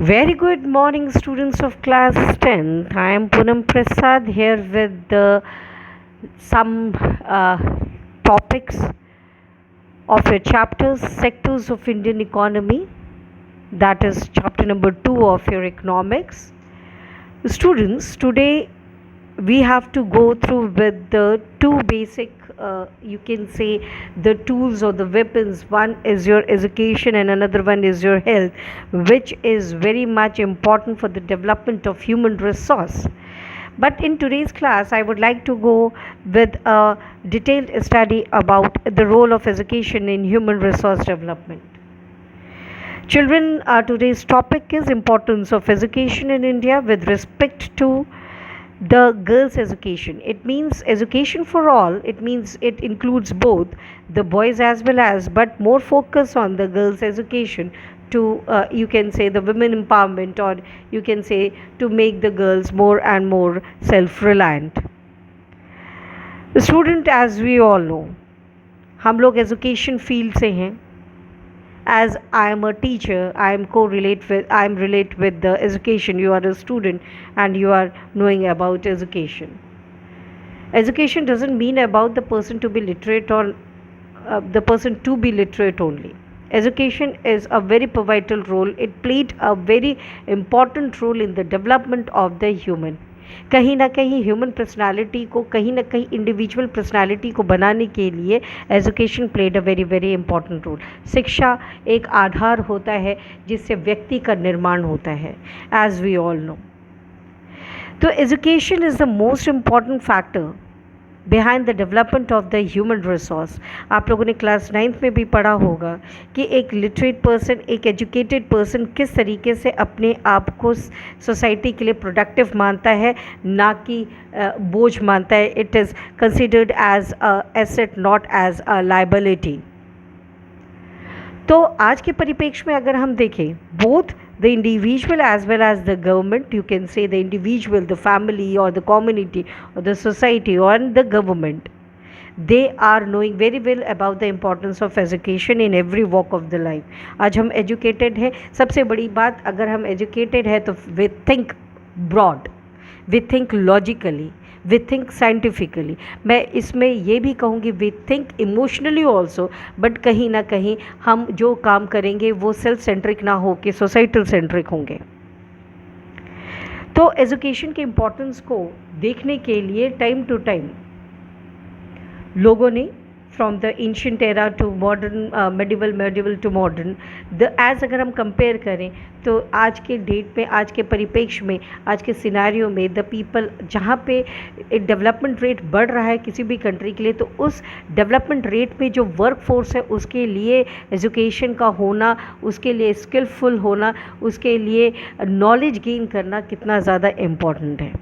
Very good morning, students of class 10th. I am Poonam Prasad here with some topics of your chapters, Sectors of Indian Economy. That is chapter number 2 of your economics. Students, today we have to go through with the two basic you can say the tools or the weapons. One is your education and another one is your health, which is very much important for the development of human resource. But in today's class I would like to go with a detailed study about the role of education in human resource development. Children, today's topic is importance of education in India with respect to the girls' education. It means education for all. It means it includes both the boys as well as, but more focus on the girls' education to you can say the women empowerment, or you can say to make the girls more and more self-reliant. The student, as we all know, हम लोग education field से हैं. As I am a teacher, I am relate with the education. You are a student and you are knowing about education. Education doesn't mean about the person to be literate or the person to be literate only. Education is a very pivotal role. It played a very important role in the development of the human. कहीं ना कहीं human personality को, कहीं ना कहीं individual personality को बनाने के लिए education played a very very important role. शिक्षा एक आधार होता है जिससे व्यक्ति का निर्माण होता है, एज वी ऑल नो. तो education is the most important factor behind the development of the human resource. आप लोगों ने क्लास 9th में भी पढ़ा होगा कि एक लिटरेट पर्सन, एक एजुकेटेड पर्सन किस तरीके से अपने आप को सोसाइटी के लिए प्रोडक्टिव मानता है, ना कि बोझ मानता है. It is considered as a asset, not as a liability. तो आज के परिप्रेक्ष्य में अगर हम देखें, both the individual as well as the government, you can say the individual, the family or the community or the society or the government, they are knowing very well about the importance of education in every walk of the life. आज हम educated हैं. सबसे बड़ी बात, अगर हम educated है तो we think broad, we think logically, we think scientifically. मैं इसमें ये भी कहूँगी we think emotionally also, but कहीं ना कहीं हम जो काम करेंगे वो सेल्फ सेंट्रिक ना हो के सोसाइटल सेंट्रिक होंगे. तो एजुकेशन के इम्पोर्टेंस को देखने के लिए टाइम टू टाइम लोगों ने from the ancient era to modern, medieval to modern, as अगर हम कंपेयर करें तो आज के डेट में, आज के परिप्रेक्ष्य में, आज के सिनारियो में द पीपल, जहाँ पे एक डेवलपमेंट रेट बढ़ रहा है किसी भी कंट्री के लिए, तो उस डेवलपमेंट रेट में जो वर्क फोर्स है उसके लिए एजुकेशन का होना, उसके लिए स्किलफुल होना, उसके लिए नॉलेज गेन करना कितना ज़्यादा इम्पॉर्टेंट है.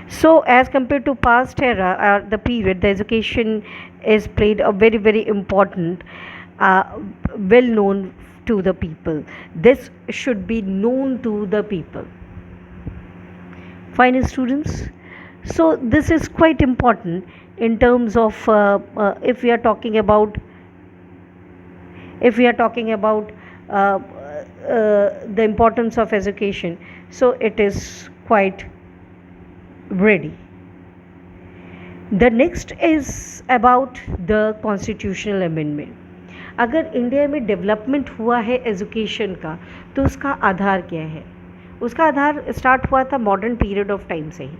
So as compared to past era or the period, the education is played a very very important, well known to the people. This should be known to the people. Fine students. So this is quite important in terms of if we are talking about the importance of education. So it is quite ready. The next is about the constitutional amendment. अगर India में development हुआ है education का, तो उसका आधार क्या है? उसका आधार स्टार्ट हुआ था मॉडर्न पीरियड ऑफ टाइम से ही.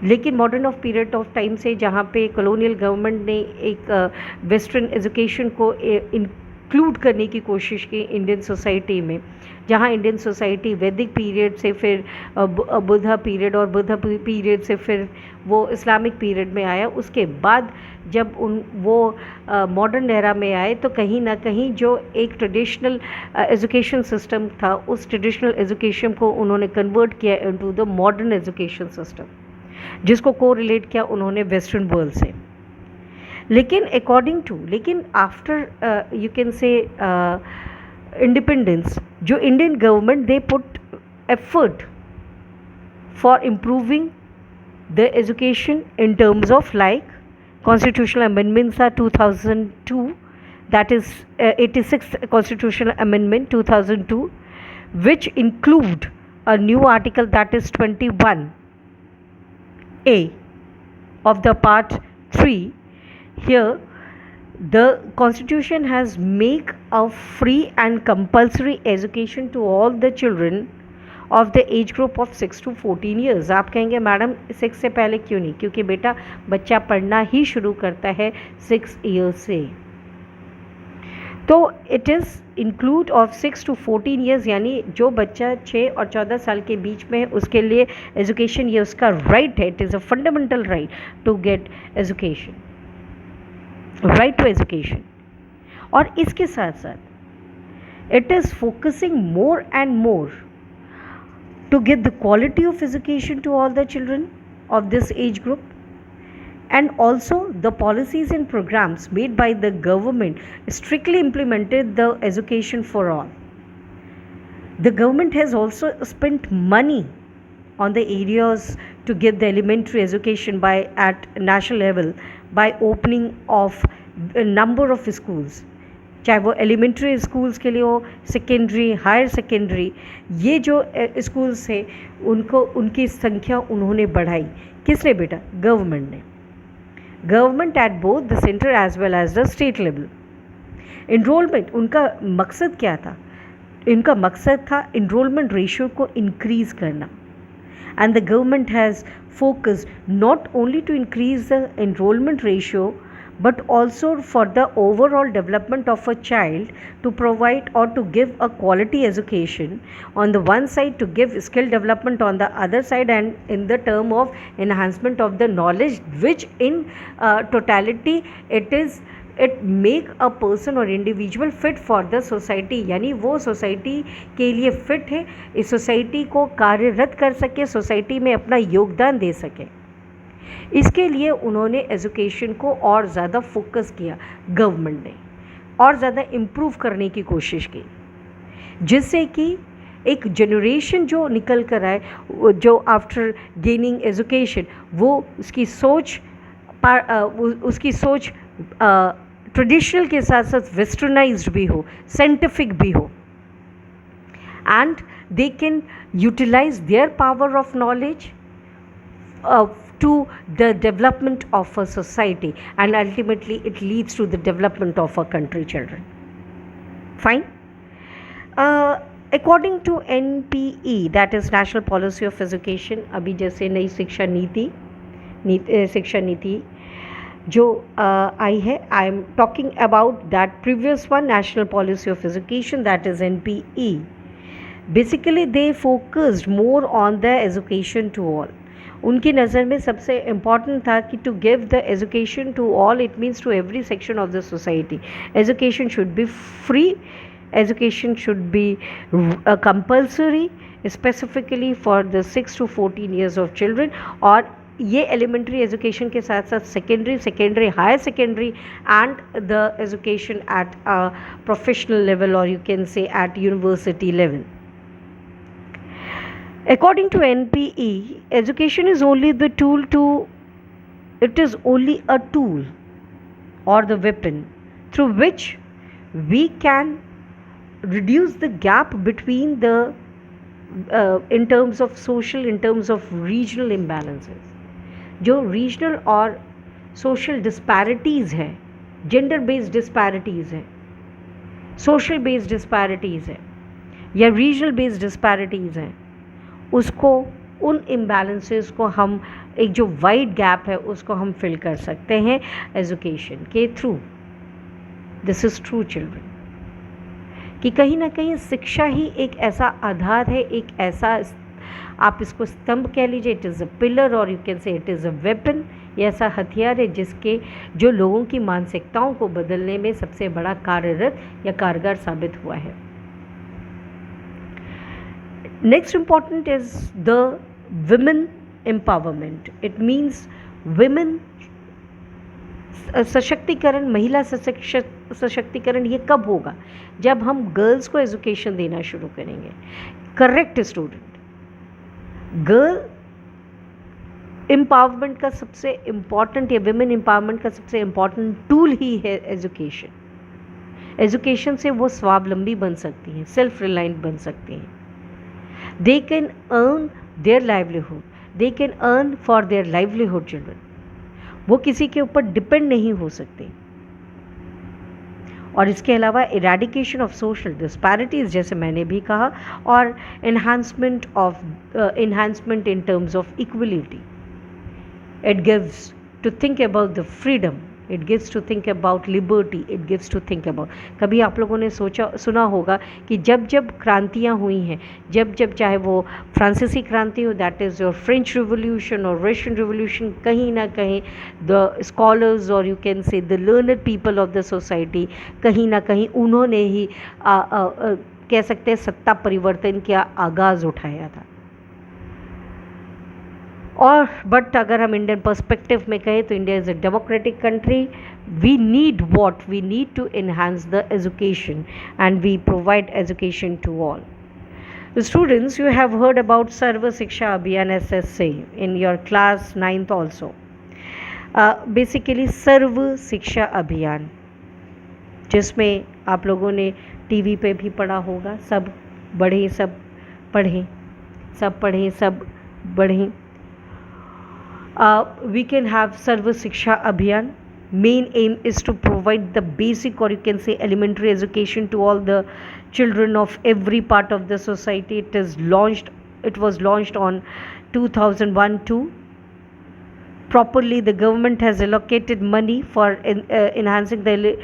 लेकिन modern of period of time से, जहाँ पे कॉलोनियल गवर्नमेंट ने एक वेस्टर्न एजुकेशन को इंक्लूड करने की कोशिश की इंडियन सोसाइटी में, जहाँ इंडियन सोसाइटी वैदिक पीरियड से फिर बुद्धा पीरियड और बुद्धा पीरियड से फिर वो इस्लामिक पीरियड में आया. उसके बाद जब वो मॉडर्न एरा में आए तो कहीं ना कहीं जो एक ट्रेडिशनल एजुकेशन सिस्टम था, उस ट्रेडिशनल एजुकेशन को उन्होंने कन्वर्ट किया into the modern education system, जिसको को रिलेट किया उन्होंने वेस्टर्न वर्ल्ड से. लेकिन after you can say independence, जो Indian government they put effort for improving the education in terms of like constitutional amendments are 2002, that is 86th constitutional amendment 2002, which include a new article, that is 21A of the part 3. Here the constitution has make a free and compulsory education to all the children of the age group of 6 to 14 years. आप कहेंगे madam 6 से पहले क्यों नहीं? क्योंकि बेटा बच्चा पढ़ना ही शुरू करता है 6 ईयर्स से। तो it is include of 6 to 14 years, यानी जो बच्चा 6 और 14 साल के बीच में है उसके लिए एजुकेशन, ये उसका राइट है। It is a fundamental right to get education, right to education. और इसके साथ साथ it is focusing more and more to get the quality of education to all the children of this age group, and also the policies and programs made by the government strictly implemented the education for all. The government has also spent money on the areas to get the elementary education by at national level by opening of a number of schools, चाहे वो elementary schools के लिए हो, secondary, higher secondary, ये जो schools हैं उनको उनकी संख्या उन्होंने बढ़ाई। किसने बेटा? गवर्नमेंट ने। Government at both the centre as well as the state level. Enrolment, उनका मकसद क्या था? इनका मकसद था इनरोलमेंट रेशियो को इंक्रीज़ करना। And the government has focused not only to increase the enrolment ratio but also for the overall development of a child, to provide or to give a quality education on the one side, to give skill development on the other side, and in the term of enhancement of the knowledge, which in totality it make a person or individual fit for the society, यानी वो society के लिए fit है, इस society को कार्यरत कर सके, सोसाइटी में अपना योगदान दे सके। इसके लिए उन्होंने एजुकेशन को और ज़्यादा फोकस किया। गवर्नमेंट ने और ज़्यादा इम्प्रूव करने की कोशिश की, जिससे कि एक जनरेशन जो निकल कर आए, जो आफ्टर गेनिंग एजुकेशन वो उसकी सोच ट्रेडिशनल के साथ साथ वेस्टर्नाइज्ड भी हो, साइंटिफिक भी हो, and they can utilise their power of knowledge to the development of a society, and ultimately it leads to the development of a country, children. Fine. According to NPE, that is National Policy of Education, अभी जैसे नई शिक्षा नीति जो आई है, I am talking about that previous one, National Policy of Education, that is NPE. Basically they focused more on the education to all. उनकी नज़र में सबसे इम्पॉर्टेंट था कि to give the education to all, it means to every section of the society. Education should be free, education should be compulsory, specifically for the 6 to 14 years of children. और ये elementary education के साथ साथ secondary, higher secondary and the education at professional level, और you can say at university level. According to NPE, education is only a tool or the weapon through which we can reduce the gap between the in terms of social, in terms of regional imbalances. जो regional और social disparities है, gender based disparities है, social based disparities है, या regional based disparities हैं, उसको, उन imbalances को हम, एक जो वाइड गैप है उसको हम फिल कर सकते हैं एजुकेशन के through. This is true children, कि कहीं ना कहीं शिक्षा ही एक ऐसा आधार है, एक ऐसा, आप इसको स्तंभ कह लीजिए, इट इज़ अ पिलर, और यू कैन से इट इज़ अ वेपन। ये ऐसा हथियार है जिसके, जो लोगों की मानसिकताओं को बदलने में सबसे बड़ा कार्यरत या कारगर साबित हुआ है। Next important is the women empowerment. It means women सशक्तिकरण, महिला सशक्तिकरण। ये कब होगा? जब हम गर्ल्स को एजुकेशन देना शुरू करेंगे। करेक्ट स्टूडेंट, गर्ल एम्पावरमेंट का सबसे इम्पॉर्टेंट, या विमेन एम्पावरमेंट का सबसे इम्पॉर्टेंट टूल ही है एजुकेशन। एजुकेशन से वो स्वावलंबी बन सकती हैं, सेल्फ रिलायंट बन सकती हैं। They can earn their livelihood, they can earn for their livelihood children. वो किसी के ऊपर डिपेंड नहीं हो सकते. और इसके अलावा इरेडिकेशन ऑफ सोशल डिस्पैरिटीज़ जैसे मैंने भी कहा, और enhancement in terms of equality. It gives to think about the freedom, it gives to think about liberty, it gives to think about. कभी आप लोगों ने सुना होगा कि जब जब क्रांतियाँ हुई हैं, जब जब चाहे वो फ्रांसीसी क्रांति हो, that is your French revolution और रशियन रिवोल्यूशन, कहीं ना कहीं द स्कॉलर्स और यू कैन से the learned people of the society कहीं ना कहीं उन्होंने ही कह सकते हैं सत्ता परिवर्तन का आगाज़ उठाया था. और बट अगर हम इंडियन पर्सपेक्टिव में कहें तो India is a democratic country. We need to enhance the education and we provide education to all. Students, you have heard about Sarva Shiksha Abhiyan SSA in your class 9th also. Basically सर्व शिक्षा अभियान, जिसमें आप लोगों ने TV पे भी पढ़ा होगा, सब बढ़ें सब पढ़ें, सब पढ़ें सब बढ़ें. We can have Sarva Shiksha Abhiyan. Main aim is to provide the basic, or you can say elementary education to all the children of every part of the society. It was launched on 2001-2. Properly, the government has allocated money for enhancing the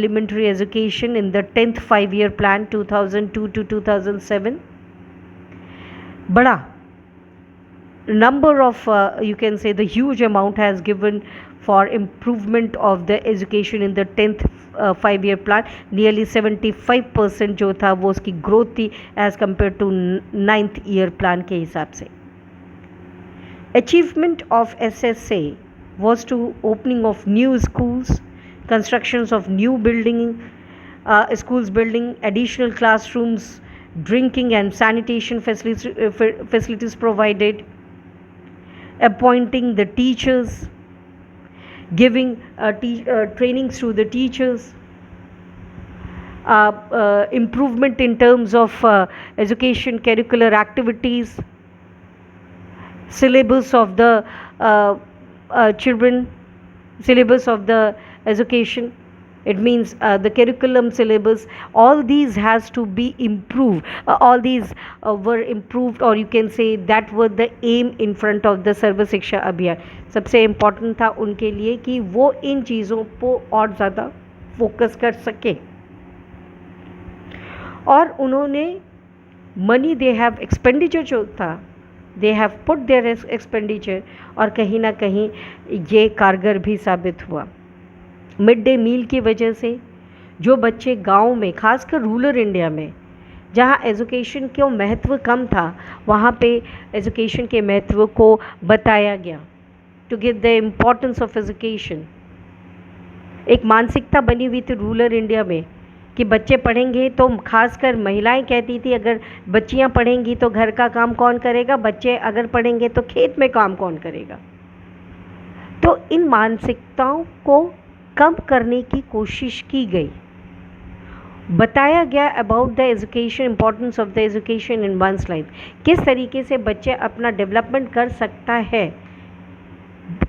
elementary education in the 10th 5-year plan 2002 to 2007. Bada number of you can say the huge amount has given for improvement of the education in the 10th 5-year plan. Nearly 75% जो था वो उसकी growth थी as compared to 9th year plan के हिसाब से. Achievement of SSA was to opening of new schools, constructions of new schools building, additional classrooms, drinking and sanitation facilities provided, appointing the teachers, giving trainings to the teachers, improvement in terms of education curricular activities, syllabus of the children, syllabus of the education. It means the curriculum syllabus, all these has to be improved. All these were improved, or you can say that were the aim in front of the सर्व शिक्षा अभियान. सबसे important था उनके लिए कि वो इन चीज़ों को और ज़्यादा फोकस कर सके. और उन्होंने मनी दे हैव एक्सपेंडिचर जो था, they have put there expenditure, और कहीं ना कहीं ये कारगर भी साबित हुआ. मिड डे मील की वजह से जो बच्चे गांव में, खासकर रूरल इंडिया में जहां एजुकेशन का महत्व कम था, वहां पे एजुकेशन के महत्व को बताया गया. To give the importance of education. एक मानसिकता बनी हुई थी रूरल इंडिया में कि बच्चे पढ़ेंगे तो, खासकर महिलाएं कहती थी अगर बच्चियां पढ़ेंगी तो घर का काम कौन करेगा, बच्चे अगर पढ़ेंगे तो खेत में काम कौन करेगा. तो इन मानसिकताओं को कम करने की कोशिश की गई. बताया गया about the education, importance of the education in one's life, किस तरीके से बच्चे अपना डेवलपमेंट कर सकता है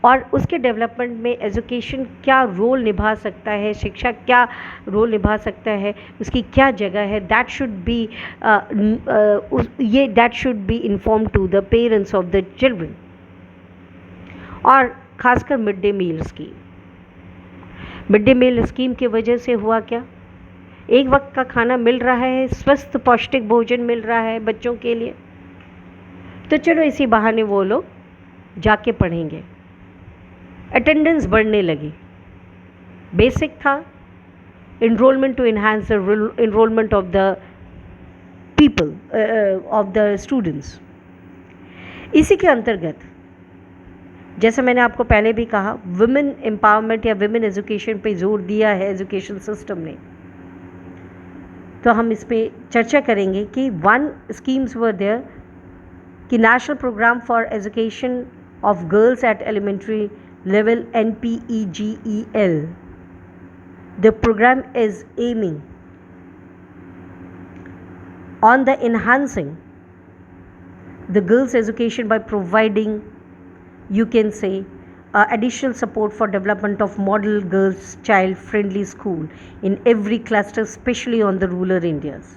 और उसके डेवलपमेंट में एजुकेशन क्या रोल निभा सकता है, शिक्षा क्या रोल निभा सकता है, उसकी क्या जगह है. That should be inform to the parents of the children. और खासकर मिड डे मील स्कीम की वजह से हुआ क्या, एक वक्त का खाना मिल रहा है, स्वस्थ पौष्टिक भोजन मिल रहा है बच्चों के लिए, तो चलो इसी बहाने वो लोग जाके पढ़ेंगे. अटेंडेंस बढ़ने लगी. बेसिक था enrollment to enhance the enrollment of the people, of the students. इसी के अंतर्गत जैसे मैंने आपको पहले भी कहा, वुमेन एम्पावरमेंट या वुमेन एजुकेशन पे जोर दिया है एजुकेशन सिस्टम ने. तो हम इस पर चर्चा करेंगे कि 1 स्कीम्स वर देयर कि national programme for education of girls at elementary level NPEGEL. The program is aiming on the enhancing the girls' education by providing, you can say, additional support for development of model girls child friendly school in every cluster, especially on the rural Indias.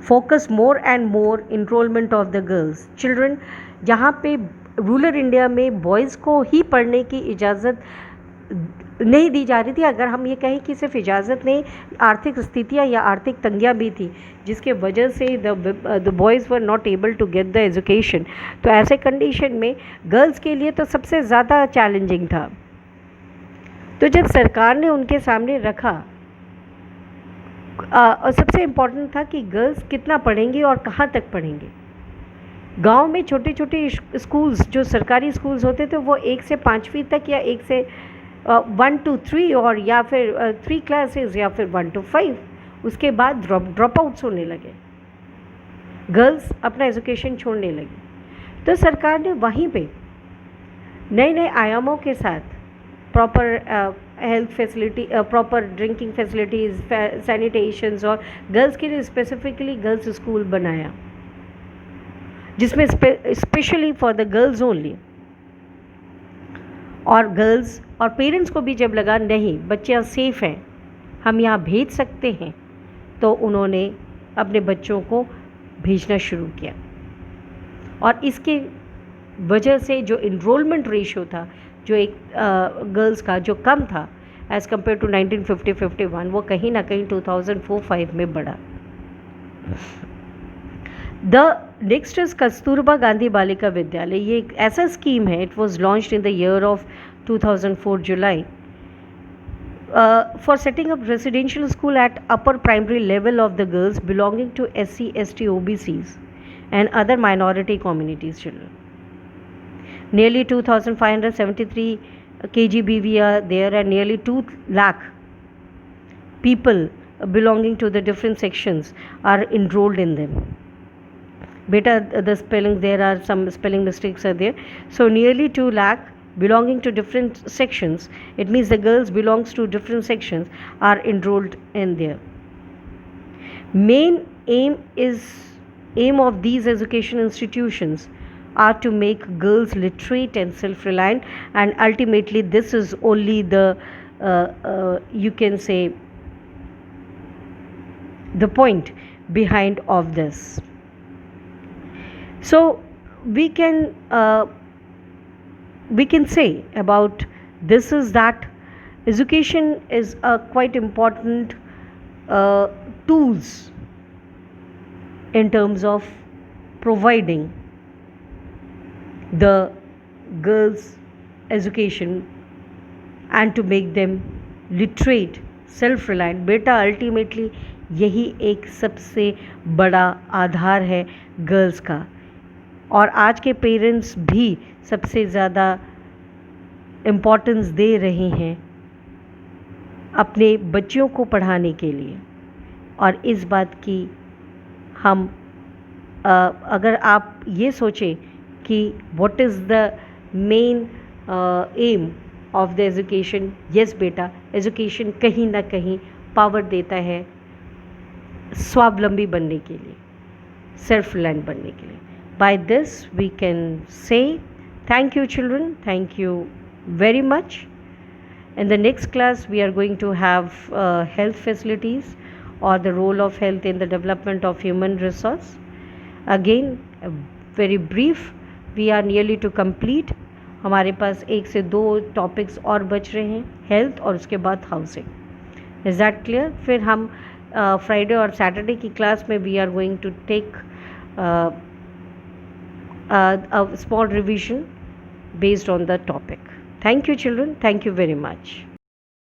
Focus more and more enrollment of the girls children, जहाँ पे rural India में boys को ही पढ़ने की इजाज़त नहीं दी जा रही थी। अगर हम ये कहें कि सिर्फ इजाज़त नहीं, आर्थिक स्थितियाँ या आर्थिक तंगियाँ भी थी जिसके वजह से the boys were not able to get the education. तो ऐसे कंडीशन में गर्ल्स के लिए तो सबसे ज़्यादा चैलेंजिंग था। तो जब सरकार ने उनके सामने रखा और सबसे इम्पॉर्टेंट था कि गर्ल्स कितना पढ़ेंगी और कहाँ तक पढ़ेंगे। गांव में छोटे छोटे स्कूल्स जो सरकारी स्कूल्स होते थे वो 1 से 5वीं तक या 1 से 1 to 3 और या फिर 3 क्लासेस या फिर 1 to 5, उसके बाद ड्रॉप आउट्स होने लगे, गर्ल्स अपना एजुकेशन छोड़ने लगी। तो सरकार ने वहीं पे नए नए आयामों के साथ proper health facility, proper drinking facilities, sanitations और गर्ल्स के लिए स्पेसिफिकली गर्ल्स स्कूल बनाया जिसमें specially for the girls only. और गर्ल्स और पेरेंट्स को भी जब लगा नहीं बच्चियाँ सेफ़ हैं, हम यहाँ भेज सकते हैं, तो उन्होंने अपने बच्चों को भेजना शुरू किया। और इसके वजह से जो इनरोलमेंट रेशियो था, जो एक गर्ल्स का जो कम था एज़ कम्पेयर टू 1950-51, वो कहीं ना कहीं 2004-5 में बढ़ा। The next is Kasturba Gandhi Balika Vidyalaya. ये एक ऐसा स्कीम है, it was launched in the year of 2004 July for setting up residential school at upper primary level of the girls belonging to SC, ST, OBCs and other minority communities children. Nearly 2,573 KGBV are there and nearly 2 lakh people belonging to the different sections are enrolled in them. Beta, the spelling, there are some spelling mistakes are there. So nearly 2 lakh belonging to different sections, it means the girls belongs to different sections, are enrolled in there. Main aim of these education institutions are to make girls literate and self-reliant, and ultimately this is only the you can say the point behind of this. So we can say about this is that education is a quite important tools in terms of providing the girls education and to make them literate, self-reliant. बेटा ultimately यही एक सबसे बड़ा आधार है girls का, और आज के पेरेंट्स भी सबसे ज़्यादा इम्पोर्टेंस दे रहे हैं अपने बच्चों को पढ़ाने के लिए। और इस बात की हम अगर आप ये सोचें कि what is the main M of the education, yes बेटा, एजुकेशन कहीं ना कहीं पावर देता है स्वावलंबी बनने के लिए, सेल्फ रिलायंट बनने के लिए। By this we can say thank you children, thank you very much. In the next class we are going to have health facilities or the role of health in the development of human resource. Again very brief, we are nearly to complete. हमारे पास 1 से 2 topics और बच रहे हैं, health और उसके बाद housing. Is that clear? फिर हम फ्राइडे और सैटरडे की क्लास में we are going to take a small revision based on the topic. Thank you children, thank you very much.